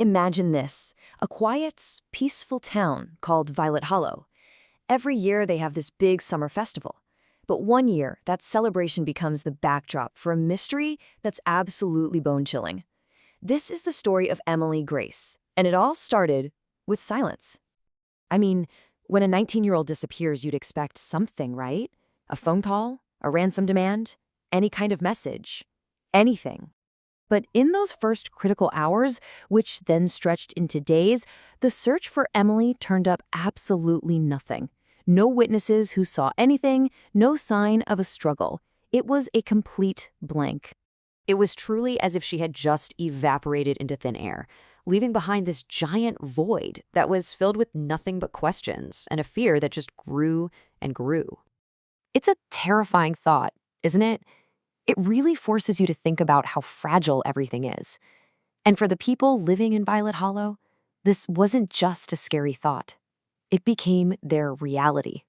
Imagine this, a quiet, peaceful town called Violet Hollow. Every year they have this big summer festival. But one year, that celebration becomes the backdrop for a mystery that's absolutely bone-chilling. This is the story of Emily Grace, and it all started with silence. I mean, when a 19-year-old disappears, you'd expect something, right? A phone call, a ransom demand, any kind of message, anything. But in those first critical hours, which then stretched into days, the search for Emily turned up absolutely nothing. No witnesses who saw anything, no sign of a struggle. It was a complete blank. It was truly as if she had just evaporated into thin air, leaving behind this giant void that was filled with nothing but questions and a fear that just grew and grew. It's a terrifying thought, isn't it? It really forces you to think about how fragile everything is. And for the people living in Violet Hollow, this wasn't just a scary thought. It became their reality.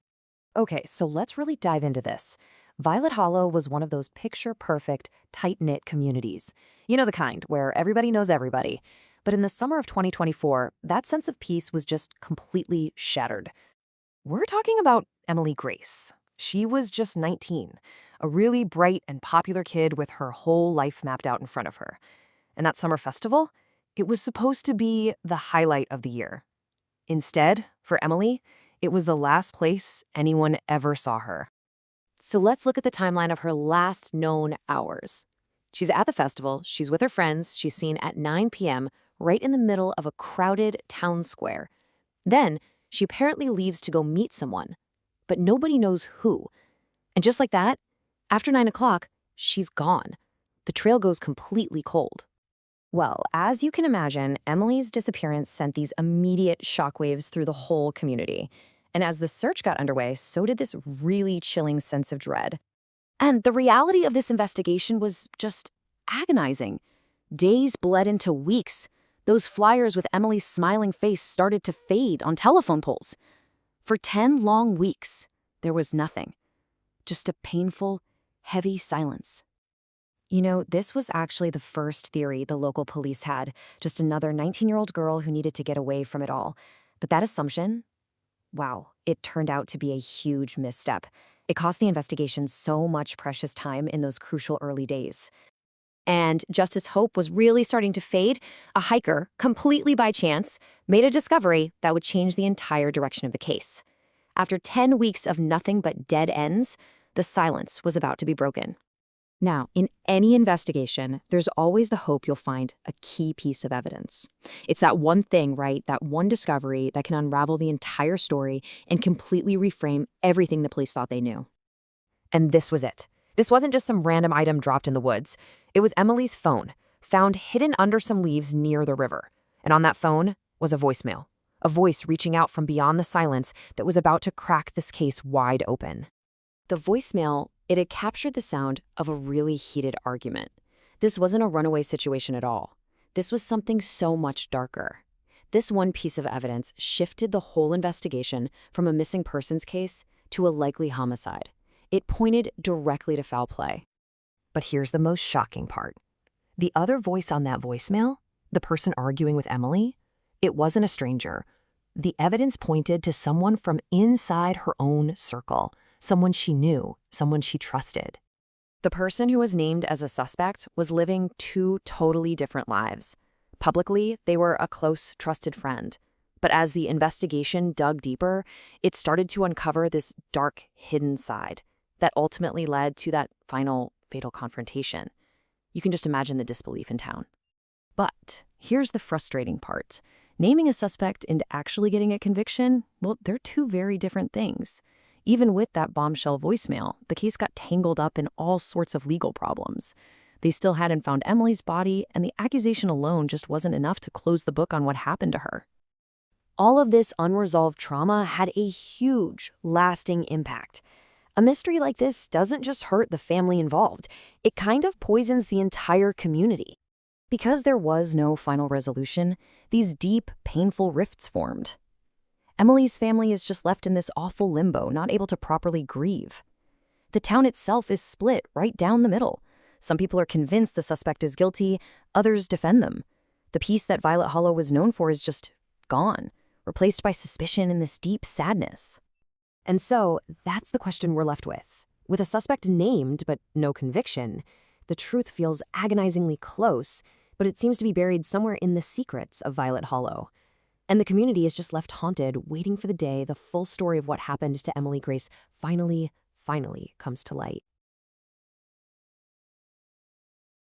Okay, so let's really dive into this. Violet Hollow was one of those picture-perfect, tight-knit communities. You know the kind where everybody knows everybody. But in the summer of 2024, that sense of peace was just completely shattered. We're talking about Emily Grace. She was just 19, a really bright and popular kid with her whole life mapped out in front of her. And that summer festival, it was supposed to be the highlight of the year. Instead, for Emily, it was the last place anyone ever saw her. So let's look at the timeline of her last known hours. She's at the festival, she's with her friends, she's seen at 9 p.m., right in the middle of a crowded town square. Then, she apparently leaves to go meet someone, but nobody knows who. And just like that, after 9 o'clock, she's gone. The trail goes completely cold. Well, as you can imagine, Emily's disappearance sent these immediate shockwaves through the whole community. And as the search got underway, so did this really chilling sense of dread. And the reality of this investigation was just agonizing. Days bled into weeks. Those flyers with Emily's smiling face started to fade on telephone poles. For 10 long weeks, there was nothing. Just a painful, heavy silence. You know, this was actually the first theory the local police had, just another 19-year-old girl who needed to get away from it all. But that assumption, wow, it turned out to be a huge misstep. It cost the investigation so much precious time in those crucial early days. And just as hope was really starting to fade, a hiker, completely by chance, made a discovery that would change the entire direction of the case. After 10 weeks of nothing but dead ends, the silence was about to be broken. Now, in any investigation, there's always the hope you'll find a key piece of evidence. It's that one thing, right? That one discovery that can unravel the entire story and completely reframe everything the police thought they knew. And this was it. This wasn't just some random item dropped in the woods. It was Emily's phone, found hidden under some leaves near the river. And on that phone was a voicemail, a voice reaching out from beyond the silence that was about to crack this case wide open. The voicemail, it had captured the sound of a really heated argument. This wasn't a runaway situation at all. This was something so much darker. This one piece of evidence shifted the whole investigation from a missing persons case to a likely homicide. It pointed directly to foul play. But here's the most shocking part. The other voice on that voicemail, the person arguing with Emily, it wasn't a stranger. The evidence pointed to someone from inside her own circle, someone she knew, someone she trusted. The person who was named as a suspect was living two totally different lives. Publicly, they were a close, trusted friend. But as the investigation dug deeper, it started to uncover this dark, hidden side that ultimately led to that final, fatal confrontation. You can just imagine the disbelief in town. But here's the frustrating part. Naming a suspect and actually getting a conviction, well, they're two very different things. Even with that bombshell voicemail, the case got tangled up in all sorts of legal problems. They still hadn't found Emily's body, and the accusation alone just wasn't enough to close the book on what happened to her. All of this unresolved trauma had a huge, lasting impact. A mystery like this doesn't just hurt the family involved, it kind of poisons the entire community. Because there was no final resolution, these deep, painful rifts formed. Emily's family is just left in this awful limbo, not able to properly grieve. The town itself is split right down the middle. Some people are convinced the suspect is guilty, others defend them. The peace that Violet Hollow was known for is just gone, replaced by suspicion and this deep sadness. And so, that's the question we're left with. With a suspect named, but no conviction, the truth feels agonizingly close, but it seems to be buried somewhere in the secrets of Violet Hollow. And the community is just left haunted, waiting for the day the full story of what happened to Emily Grace finally comes to light.